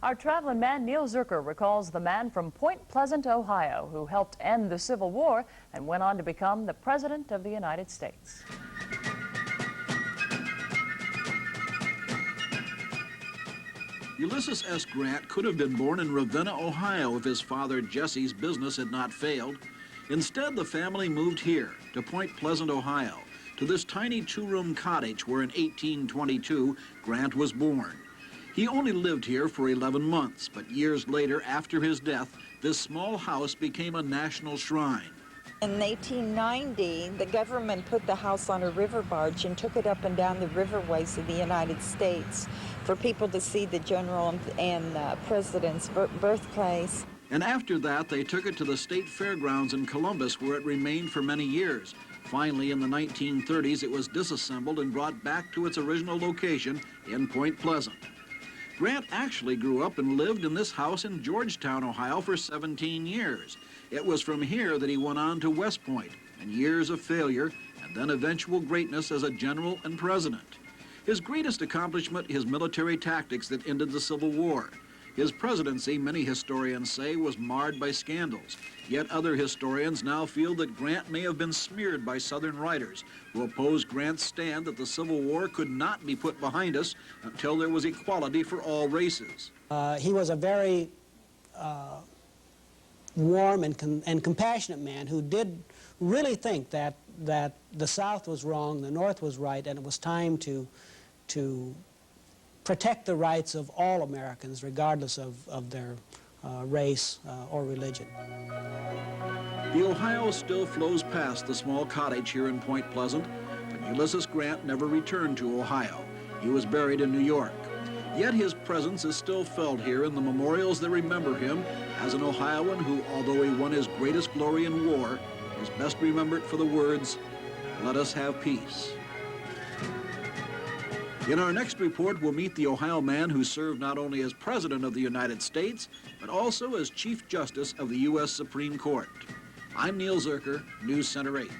Our traveling man, Neil Zurcher, recalls the man from Point Pleasant, Ohio, who helped end the Civil War and went on to become the President of the United States. Ulysses S. Grant could have been born in Ravenna, Ohio, if his father Jesse's business had not failed. Instead, the family moved here, to Point Pleasant, Ohio, to this tiny two-room cottage where in 1822 Grant was born. He only lived here for 11 months, but years later, after his death, this small house became a national shrine. In 1890, the government put the house on a river barge and took it up and down the riverways of the United States for people to see the general and president's birthplace. And after that, they took it to the state fairgrounds in Columbus, where it remained for many years. Finally, in the 1930s, it was disassembled and brought back to its original location in Point Pleasant. Grant actually grew up and lived in this house in Georgetown, Ohio for 17 years. It was from here that he went on to West Point, and years of failure, and then eventual greatness as a general and president. His greatest accomplishment, his military tactics that ended the Civil War. His presidency, many historians say, was marred by scandals. Yet other historians now feel that Grant may have been smeared by Southern writers who opposed Grant's stand that the Civil War could not be put behind us until there was equality for all races. He was a very warm and compassionate man who did really think that the South was wrong, the North was right, and it was time to protect the rights of all Americans, regardless of their race or religion. The Ohio still flows past the small cottage here in Point Pleasant, but Ulysses Grant never returned to Ohio. He was buried in New York. Yet his presence is still felt here in the memorials that remember him as an Ohioan who, although he won his greatest glory in war, is best remembered for the words, "Let us have peace." In our next report, we'll meet the Ohio man who served not only as President of the United States, but also as Chief Justice of the U.S. Supreme Court. I'm Neil Zurcher, News Center 8.